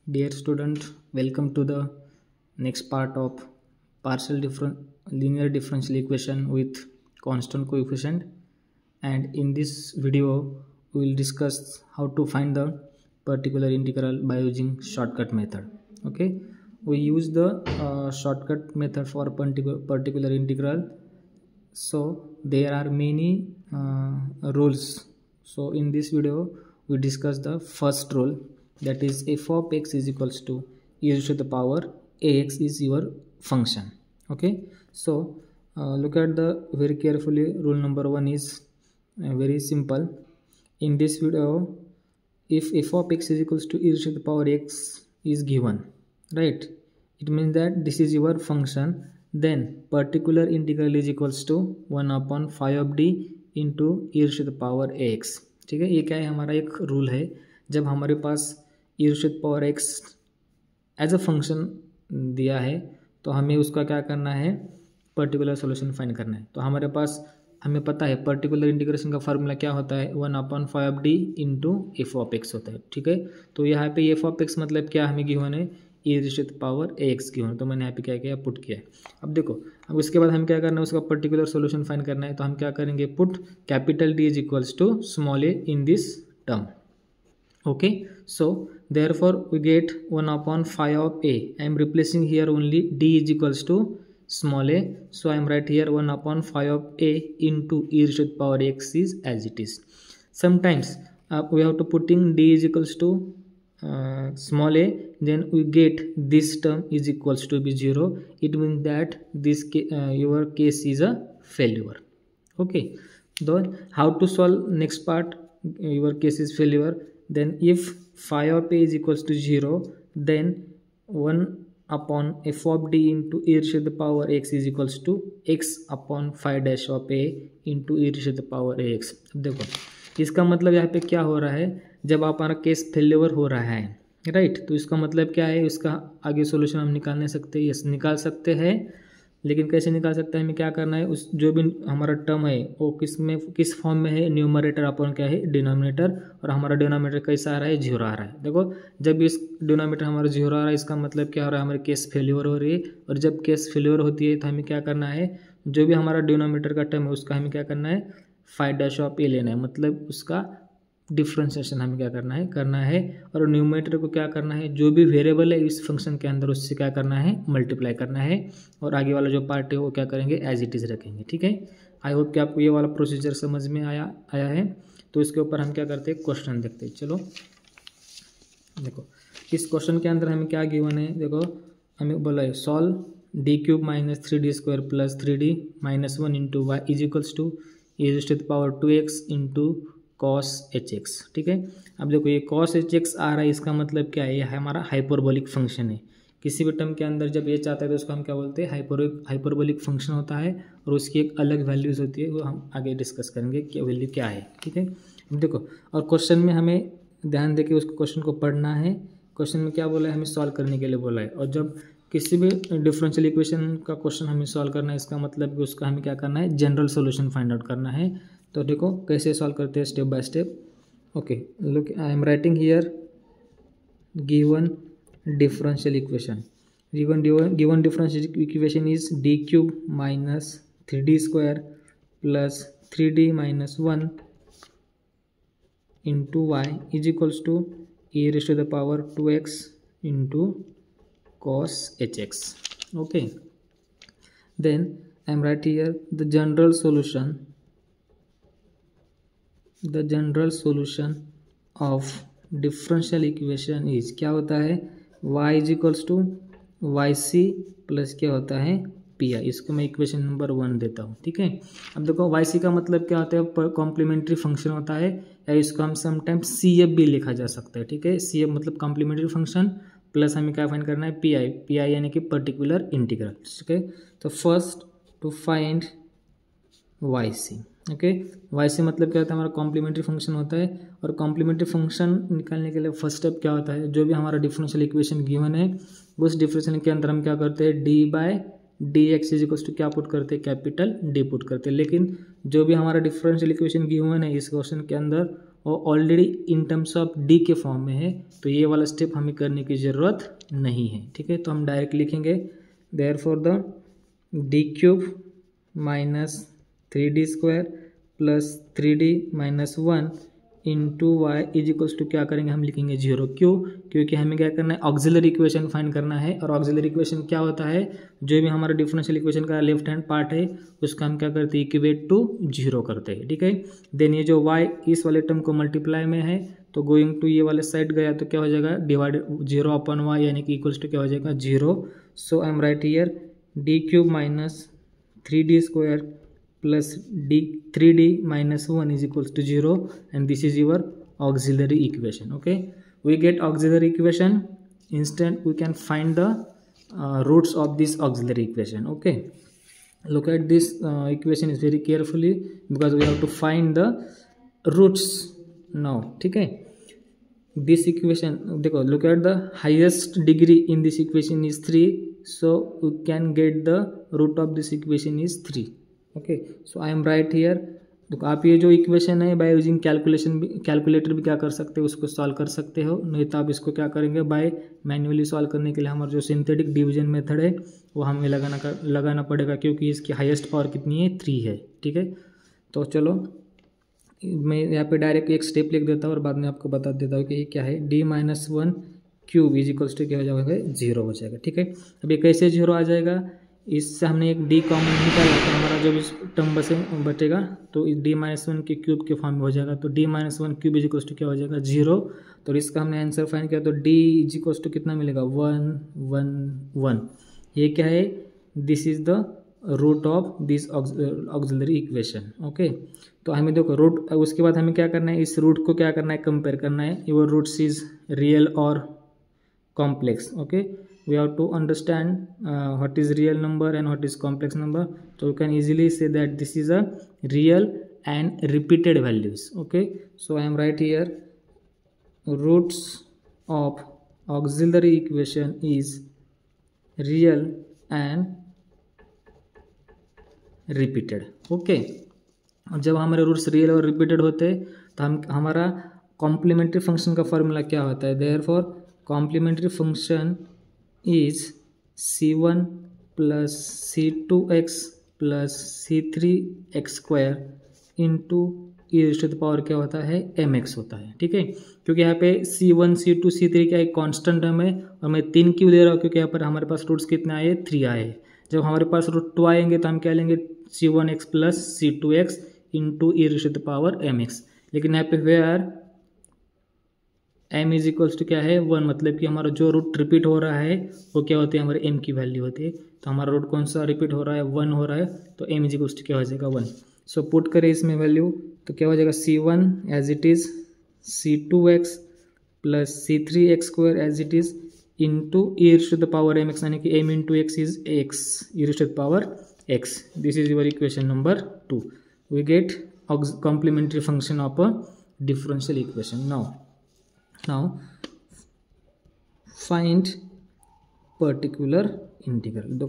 Dear student, welcome to the next part of linear differential equation with constant coefficient. And in this video, we will discuss how to find the particular integral by using shortcut method. Okay, we use the shortcut method for particular integral. So there are many rules. So in this video, we discuss the first rule, that is f of x is equals to e to the power ax is your function. Okay, so look at the very carefully. Rule number 1 is very simple. In this video, if f of x is equals to e to the power x is given, right, it means that this is your function, then particular integral is equals to 1 upon phi of d into e to the power ax. ठीक है, ये क्या है, हमारा एक rule है. जब हमारे पास e to the power x as a function दिया है तो हमें उसका क्या करना है, पर्टिकुलर सॉल्यूशन फाइंड करना है. तो हमारे पास हमें पता है पर्टिकुलर इंटीग्रेशन का फार्मूला क्या होता है, 1 upon five of D into F of x होता है. ठीक है, तो यहाँ पे एफ ऑफ एक्स मतलब क्या हमें गिवन है, e to the power ax given. तो मैंने यहाँ पे क्या किया, पुट किया है. अब देखो, अब उसके बाद हम क्या करना है, उसका पर्टिकुलर सॉल्यूशन फाइंड करना है. तो हम क्या करेंगे, put capital D is equals to small A in this term. Okay, so therefore we get 1 upon phi of a. I am replacing here only d is equals to small a, so I am write here 1 upon phi of a into e to the power x is as it is. Sometimes we have to put in d is equals to small a, then we get this term is equals to be 0. It means that this your case is a failure. Okay, then how to solve next part, your case is failure. Then if phi of a is equals to 0, then 1 upon f of d into e to the power x is equals to x upon phi dash of a into e to the power ax. अब देखो, इसका मतलब यहाँ पे क्या हो रहा है, जब हमारा केस फेल्योर हो रहा है, राइट, तो इसका मतलब क्या है, इसका आगे सॉल्यूशन हम निकाल नहीं सकते. यस, निकाल सकते हैं, लेकिन कैसे निकाल सकते हैं, हमें क्या करना है, उस जो भी हमारा टर्म है वो किस फॉर्म में है, न्यूमरेटर अपन क्या है, डिनोमिनेटर, और हमारा डिनोमिनेटर कैसा आ रहा है, 0 आ रहा है. देखो, जब इस डिनोमिनेटर हमारा 0 आ रहा है, इसका मतलब क्या हो रहा है, हमारे केस फेल्योर हो रही है. और जब केस फेल्योर होती है तो हमें क्या करना है, जो भी हमारा डिनोमिनेटर का टर्म है उसका हमें क्या करना है, फाइ डैश ऑफ ए लेना है, मतलब उसका डिफ्रेंशिएशन हमें क्या करना है. और न्यूमरेटर को क्या करना है, जो भी वेरिएबल है इस फंक्शन के अंदर उससे क्या करना है, मल्टीप्लाई करना है. और आगे वाला जो पार्ट है वो क्या करेंगे, एज इट इज़ रखेंगे. ठीक है, आई होप कि आपको ये वाला प्रोसीजर समझ में आया है. तो इसके ऊपर हम क्या करते हैं, क्वेश्चन देखते हैं. चलो देखो, इस क्वेश्चन के अंदर हमें क्या गिवन है, देखो हमें बोला है solve D cube minus 3d square plus 3d minus 1 into Y is equals to e to the power 2x into cos hx. ठीक है, अब देखो ये cos hx आ रहा है, इसका मतलब क्या है, ये हमारा हाइपरबोलिक फंक्शन है. किसी भी टर्म के अंदर जब ये चाहता है तो उसको हम क्या बोलते हैं, हाइपरबोलिक फंक्शन होता है, और उसकी एक अलग वैल्यूज़ होती है, वो हम आगे डिस्कस करेंगे कि वैल्यू क्या है. ठीक है, अब देखो, और क्वेश्चन में हमें ध्यान देके उसको क्वेश्चन को पढ़ना है. क्वेश्चन में क्या बोला है, हमें सॉल्व करने के लिए बोला है. और जब किसी भी डिफरेंशियल इक्वेशन का क्वेश्चन हमें सॉल्व करना है, इसका मतलब कि उसका हमें क्या करना है, जनरल सॉल्यूशन फाइंड आउट करना है. तो देखो कैसे सॉल्व करते हैं, step by step. Okay, look, I am writing here given differential equation. Given differential equation is D cube minus 3d square plus 3d minus 1 into Y is equals to e raised to the power 2x into cos hx. Okay, then I am write here the general solution of differential equation is क्या होता है, y is equals to yc plus क्या होता है, pi. इसको मैं equation number 1 देता हूँ. ठीक है, अब देखो yc का मतलब क्या होता है, कॉम्प्लीमेंट्री फंक्शन होता है, या इसको हम समटाइम्स cf भी लिखा जा सकता है. ठीक है, cf मतलब कॉम्प्लीमेंट्री फंक्शन, प्लस हमें क्या फाइंड करना है, पी आई यानी कि पर्टिकुलर इंटीग्रल. ठीक है, तो first to find Y C. Okay, Y C मतलब क्या होता है, हमारा कॉम्प्लीमेंट्री फंक्शन होता है. और कॉम्प्लीमेंट्री फंक्शन निकालने के लिए फर्स्ट स्टेप क्या होता है, जो भी हमारा डिफरेंशियल इक्वेशन गिवन है उस डिफरेंशियल के अंदर हम क्या करते हैं, D by D X is equals to क्या पुट करते हैं, कैपिटल डी पुट करते हैं. लेकिन जो भी हमारा डिफरेंशियल इक्वेशन गिवन है इस क्वेश्चन के अंदर वो already in terms of D के फॉर्म में है, तो ये वाला स्टेप हमें करने की ज़रूरत नहीं है। ठीक है, तो हम डायरेक्ट लिखेंगे therefore the D cube minus 3d² plus 3d minus 1 into Y is equals to क्या करेंगे, हम लिखेंगे 0। क्यों? क्योंकि हमें क्या करना है, ऑक्सिलरी इक्वेशन फाइंड करना है। और ऑक्सिलरी इक्वेशन क्या होता है, जो भी हमारा डिफरेंशियल इक्वेशन का लेफ्ट हैंड पार्ट है उसका हम क्या करते हैं, इक्वेट टू 0 करते हैं। ठीक है, देन ये जो y इस वाले टर्म को मल्टीप्लाई में है तो गोइंग टू ये वाले साइड गया तो क्या हो जाएगा, डिवाइड 0/y यानी कि इक्वल्स टू क्या हो जाएगा, 0। So I am right here D cube minus 3d² plus 3d minus 1 is equals to 0, and this is your auxiliary equation. Okay, we get auxiliary equation, instant we can find the roots of this auxiliary equation. Okay, look at this equation is very carefully because we have to find the roots now. ठीक है, this equation देखो, look at the highest degree in this equation is 3, so we can get the root of this equation is 3. Okay, so I am right here. तो आप ये जो equation है by using calculator भी क्या कर सकते हो, उसको सॉल्व कर सकते हो, नहीं तो आप इसको क्या करेंगे, बाय मैन्युअली सॉल्व करने के लिए हमारा जो सिंथेटिक डिवीजन मेथड है वो हमें लगाना पड़ेगा, क्योंकि इसकी हाईएस्ट पावर कितनी है, 3 है। ठीक है, तो चलो मैं यहाँ पे डायरेक्ट एक स्टेप लिख देता हूँ और बाद में आपको बता देता हूँ कि ये क्या है। d-1 cube is equals to क्या हो जाएगा, 0 हो जाएगा। ठीक है, अब ये कैसे 0 आ जाएगा, इससे हमने एक डी कॉमन निकाला तो हमारा जो भी टर्म बचेगा तो d-1 के क्यूब के फॉर्म में हो जाएगा। तो d-1 cube is equals to क्या हो जाएगा, 0। तो इसका हमने आंसर फाइंड किया तो d इज इक्वल्स टू कितना मिलेगा, 1 1 1। ये क्या है, this is the root of this auxiliary equation. Okay, तो हमें देखो रूट, उसके बाद हमें क्या करना है, इस रूट को क्या करना है, कंपेयर करना है, योर रूट्स इज रियल और complex. Okay, we have to understand what is real number and what is complex number. So you can easily say that this is a real and repeated values. Okay, so I am right here, roots of auxiliary equation is real and repeated. Okay, जब हमारे roots real और repeated होते हैं तो हमारा complementary function का formula क्या होता है, therefore complementary function is c1 plus c2x plus c3x square into e raised to the power क्या होता है, mx होता है। ठीक है, क्योंकि यहाँ पे c1 c2 c3 क्या एक कांस्टेंट टर्म है, और मैं 3 क्यों ले रहा हूँ, क्योंकि यहाँ पर हमारे पास रूट्स कितने आए, 3 आए। जब हमारे पास रूट 2 आएंगे तो हम क्या लेंगे, c1x plus c2x into e raised to the power mx। लेकिन यहाँ पे where m is equals to क्या है, 1, मतलब कि हमारा जो रूट रिपीट हो रहा है वो क्या होती है, हमारे m की वैल्यू होती है। तो हमारा रूट कौन सा रिपीट हो रहा है, 1 हो रहा है, तो m इज इक्वल्स टू क्या हो जाएगा, 1। सो पुट करें इसमें वैल्यू तो क्या हो जाएगा, c1 as it is c2x plus c3x square as it is into e raised to the power mx, यानी कि m इंटू x is x, e raised to the power x। This is your equation number 2। We get complementary function of a differential equation. now find particular integral.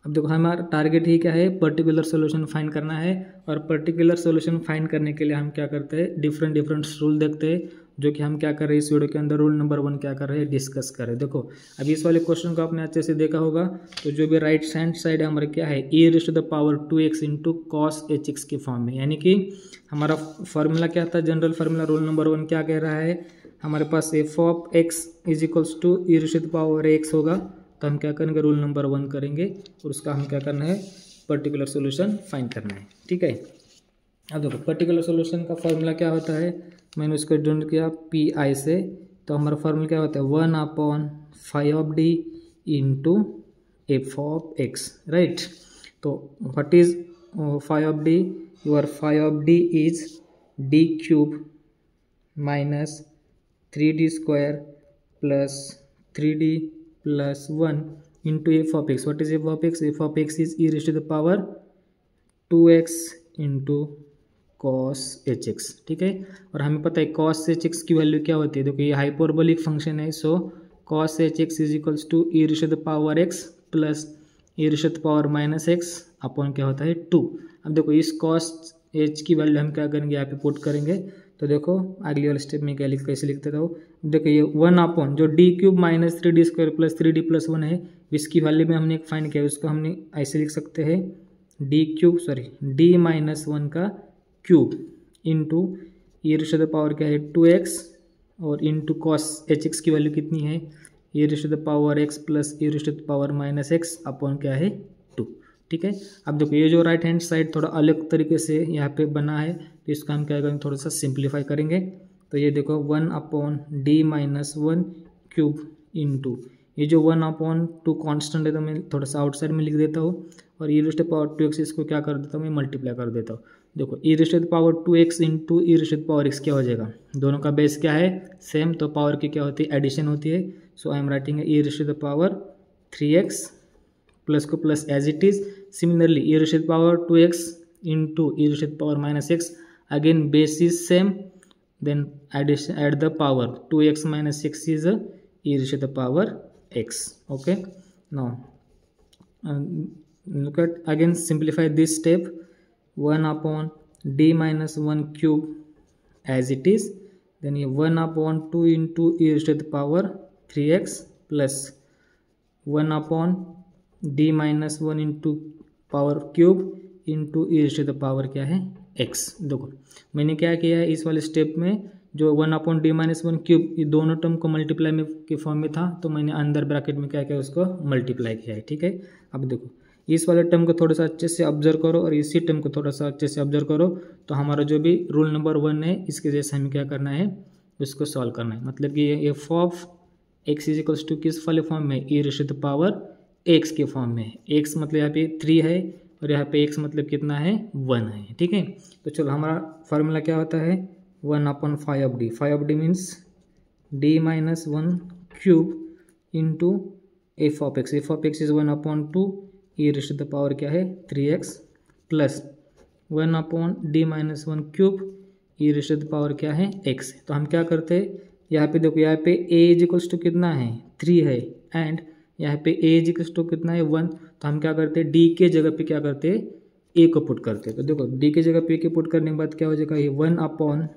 अब देखो हमारा target ही क्या है, particular solution find करना है। और particular solution find करने के लिए हम क्या करते हैं, डिफरेंट रूल देखते हैं, जो कि हम क्या कर रहे हैं इस वीडियो के अंदर रूल नंबर 1 क्या कर रहे हैं, डिस्कस कर रहे हैं। देखो अभी इस वाले क्वेश्चन को आपने अच्छे से देखा होगा, तो जो भी राइट हैंड साइड है हमारे क्या है, e raised to the power 2x into cos hx के फॉर्म में, यानी कि हमारा फॉर्मूला क्या था, जनरल फार्मूला रूल नंबर 1 क्या कह रहा है, हमारे पास f of x is equals to e raised to the power x होगा। तो हम क्या करेंगे, रूल नंबर 1 करेंगे और उसका हम क्या करना है, पर्टिकुलर सॉल्यूशन फाइंड करना है। ठीक है, अब देखो पर्टिकुलर सॉल्यूशन का फॉर्मूला क्या होता है, मैंने उसको ढूंढ किया PI से, तो हमारा फॉर्मूला क्या होता है, 1/phi of d into f of x, right. तो what is phi of d, your phi of d is d cube minus 3d square plus 3d plus 1 into f of x। What is f of x, f of x is e raised to the power 2x into cos hx। ठीक है, और हमें पता है cos hx की value क्या होती है, देखो ये हाइपरबोलिक फंक्शन है, so cos hx is equals to e raised to the power x plus e raised to the power minus x upon क्या होता है 2। अब देखो इस cos h की वैल्यू हम क्या करेंगे, यहाँ पे पुट करेंगे, तो देखो अगली वाले स्टेप में क्या कैसे लिख देता हूँ। देखो ये 1 जो D cube minus 3d² plus 3d+1 है, इसकी वैल्यू में हमने फाइंड किया, उसको हमने ऐसे लिख सकते हैं डी माइनस 1 का cube into e raise to the power क्या है 2x और इंटू कॉस hx की वैल्यू कितनी है e raise to the power x plus e raise to the power minus x upon क्या है 2। ठीक है, अब देखो ये जो राइट हैंड साइड थोड़ा अलग तरीके से यहाँ पे बना है, तो इसका हम क्या करेंगे, थोड़ा सा सिंप्लीफाई करेंगे। तो ये देखो 1/d माइनस 1 क्यूब इंटू ये जो 1/2 कांस्टेंट है, तो मैं थोड़ा सा आउटसाइड में लिख देता हूँ, और e raise to the power 2x इसको क्या कर देता हूँ मैं मल्टीप्लाई कर देता हूँ। देखो e raise to the power 2x into e raise to the power x क्या हो जाएगा, दोनों का बेस क्या है सेम, तो पावर की क्या होती है एडिशन होती है। So I am writing e raise to the power 3x plus को plus as it is. Similarly e raise to the power 2x into e raise to the power minus x, again base is same, then addition add the power 2x minus 6 is e raised to the power x. Okay, now look at again simplify this step 1/d minus 1 cube as it is, then 1/2 into e raised to the power 3x plus 1/d minus 1 into power cube into e raised to the power क्या है x। देखो मैंने क्या किया है इस वाले step में, जो 1/d माइनस 1 क्यूब ये दोनों टर्म को मल्टीप्लाई में के फॉर्म में था, तो मैंने अंदर ब्रैकेट में क्या किया उसको मल्टीप्लाई किया है। ठीक है, अब देखो इस वाले टर्म को थोड़ा सा अच्छे से ऑब्जर्व करो और इसी टर्म को थोड़ा सा अच्छे से ऑब्जर्व करो, तो हमारा जो भी रूल नंबर 1 है इसके जैसे हमें क्या करना है उसको सॉल्व करना है। मतलब कि ये F of X is equals to किस वाले फॉर्म में e raise to the power x के फॉर्म में, x मतलब यहाँ पे 3 है और यहाँ पे x मतलब कितना है 1 है। ठीक है, तो चलो हमारा फार्मूला क्या होता है 1/5d, 5d means d minus 1 cube into F of X is 1/2 e raise to the power क्या है 3x plus 1/d minus 1 cube e raise to the power क्या है x। तो हम क्या करते हैं यहाँ पे देखो, यहाँ पे a इज इक्वल्स टू कितना है 3 है, एंड यहाँ पे a इज इक्वल्स टू कितना है 1, तो हम क्या करते हैं d के जगह पे क्या करते हैं a को पुट करते हैं। तो देखो d के जगह पे a के पुट करने के बाद क्या हो जाएगा, ये 1/a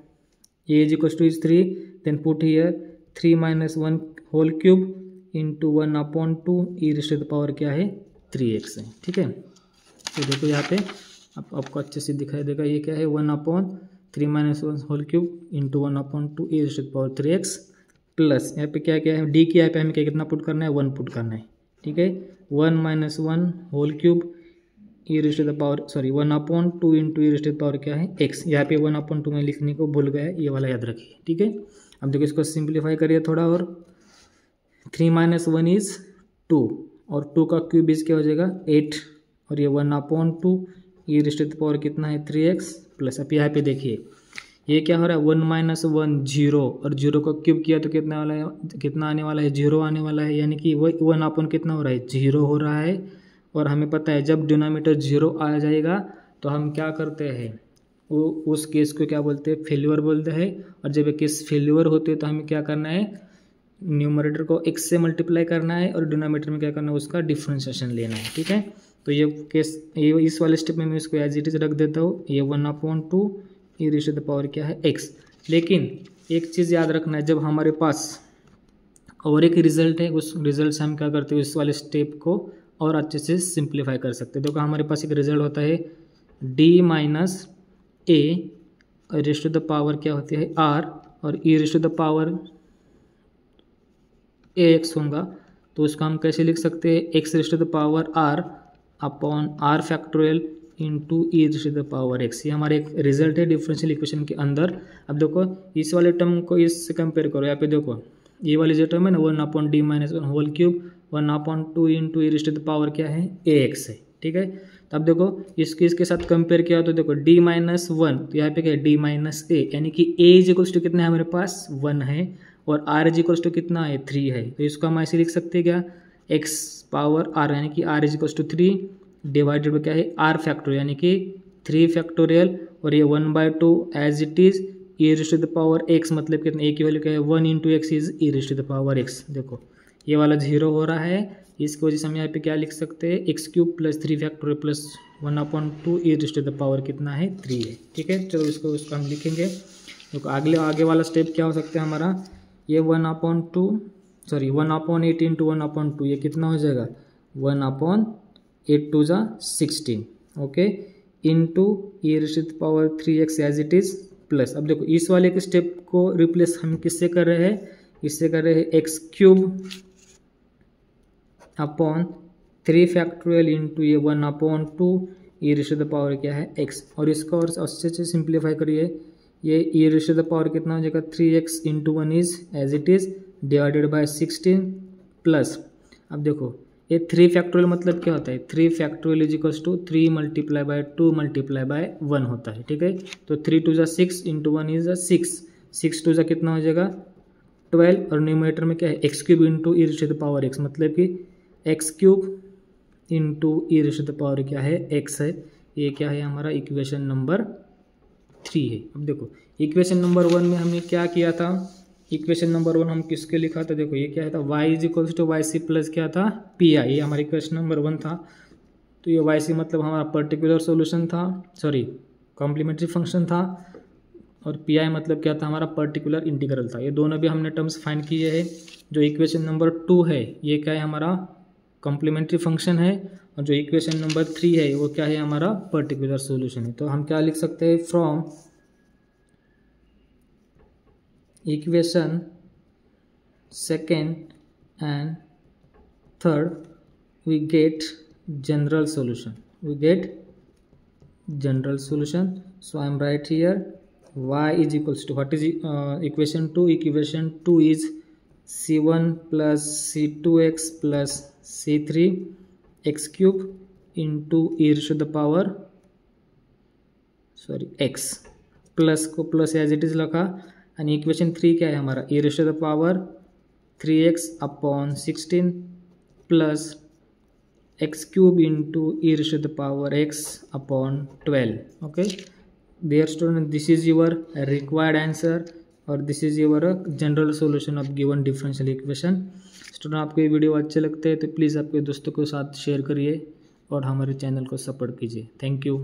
is equals to is 3, then put here 3 minus 1 whole cube into 1/2 e raise to the power क्या है 3x है। ठीक है, तो देखो यहाँ पे आपको अच्छे से दिखाई देगा, ये क्या है 1/3 minus 1 whole cube into 1/2 e raise to the power 3x plus यहाँ पे क्या क्या है डी की यहाँ पे हमें क्या कितना पुट करना है 1 पुट करना है। ठीक है, 1 minus 1 whole cube e raise to the power 1/2 into e raise to the power क्या है x। यहाँ पे 1/2 में लिखने को भूल गया है, ये वाला याद रखिए। ठीक है, अब देखो इसको सिंप्लीफाई करिए थोड़ा, और 3 माइनस 1 इज 2 और 2 का क्यूब इज क्या हो जाएगा 8, और ये 1/2 e raise to the power कितना है 3x प्लस। अब यहाँ पे देखिए ये क्या हो रहा है 1 माइनस 1 0, और 0 को क्यूब किया तो कितना वाला है, कितना आने वाला है 0 आने वाला है, यानी कि वही 1/, कितना हो रहा है 0 हो रहा है। और हमें पता है जब डिनोमिनेटर 0 आ जाएगा तो हम क्या करते हैं वो उस केस को क्या बोलते हैं फेल्यूर बोलते हैं, और जब ये केस फेल्यूर होते हैं तो हमें क्या करना है न्यूमरेटर को x से मल्टीप्लाई करना है और डिनोमिनेटर में क्या करना है उसका डिफ्रेंशिएशन लेना है। ठीक है, तो ये केस ये इस वाले स्टेप में मैं इसको एज इट इज रख देता हूँ, ये 1/2 e raise to the power क्या है x। लेकिन एक चीज़ याद रखना है, जब हमारे पास और एक रिजल्ट है उस रिजल्ट से हम क्या करते हैं इस वाले स्टेप को और अच्छे से सिंप्लीफाई कर सकते हैं। देखो हमारे पास एक रिजल्ट होता है d माइनस a raise to the power क्या होती है r, और e raise to the power ax होगा, तो उसको हम कैसे लिख सकते हैं x raise to the power r upon r factorial into e raise to the power x। ये हमारे एक रिजल्ट है डिफरेंशियल इक्वेशन के अंदर। अब देखो इस वाले टर्म को इससे कंपेयर करो, यहाँ पे देखो ये वाली जो टर्म है ना 1/d minus 1 whole cube 1/2 into e raise to the power क्या है ax है। ठीक है, तो अब देखो इसके साथ कंपेयर किया तो देखो d माइनस 1, तो यहाँ पे क्या है d माइनस a, यानी कि a इज इक्वल्स टू कितना है हमारे पास 1 है, और r इज इक्वल्स टू कितना है 3 है। तो इसको हम ऐसे लिख सकते हैं क्या x पावर r, यानी कि r is equals to 3 divided by क्या है r फैक्टोरियल, यानी कि 3 फैक्टोरियल, और ये 1/2 as it is e raise to the power x, मतलब कितना a की वैल्यू क्या है 1 into X is e raise to the power x। देखो ये वाला 0 हो रहा है, इसकी वजह से हम यहाँ पे क्या लिख सकते हैं x cube plus 3 factorial plus 1/2 e raise to the power कितना है 3 है। ठीक है, चलो उसको हम लिखेंगे देखो आगे वाला स्टेप क्या हो सकता है हमारा, ये 1/8 इंटू 1/2 ये कितना हो जाएगा 1/8 टू जा 16, okay, into e⁻³ as it is plus. अब देखो इस वाले के स्टेप को रिप्लेस हम किससे कर रहे हैं, इससे कर रहे हैं x³ अपॉन 3 फैक्टोरियल इंटू ये 1/2 e⁻³ क्या है x, और इसको और अच्छे से सिंप्लीफाई करिए, ये e⁻³ कितना हो जाएगा 3x into 1 is as it is divided by 16 plus. अब देखो ये 3 फैक्टोरियल मतलब क्या होता है, 3 factorial is equals to 3 multiply by 2 multiply by 1 होता है, ठीक है। तो 3 टू जा 6 इंटू 1 इज 6, 6 टू जा कितना हो जाएगा 12, और न्यूमरेटर में क्या है x³ इंटू e⁻x, मतलब कि x³ इंटू e⁻ क्या है x है, ये क्या है हमारा इक्वेशन नंबर 3 है। अब देखो इक्वेशन नंबर 1 में हमने क्या किया था, इक्वेशन नंबर 1 हम किसके लिखा था, देखो ये क्या था y is equals to Y C plus क्या था पी आई, ये हमारा इक्वेशन नंबर 1 था। तो ये वाई सी मतलब हमारा पर्टिकुलर सोल्यूशन था, सॉरी कॉम्प्लीमेंट्री फंक्शन था, और पी आई मतलब क्या था हमारा पर्टिकुलर इंटीग्रल था। ये दोनों भी हमने टर्म्स फाइंड किए हैं। जो इक्वेशन नंबर 2 है ये क्या है हमारा कॉम्प्लीमेंट्री फंक्शन है, और जो इक्वेशन नंबर 3 है वो क्या है हमारा पर्टिकुलर सोल्यूशन है। तो हम क्या लिख सकते हैं, from equation second and third we get general solution, so I am right here y is equals to what is equation 2, equation 2 is c1 plus c2x plus c3 x³ into x plus को plus as it is रखा, and equation 3 क्या है हमारा e⁻3x upon 16 plus x³ into e⁻x upon 12, okay. Dear student, this is your required answer और this is your general solution of given differential equation। Student आपको ये video अच्छे लगते हैं तो प्लीज़ आपके दोस्तों के साथ शेयर करिए और हमारे चैनल को सपोर्ट कीजिए। Thank you.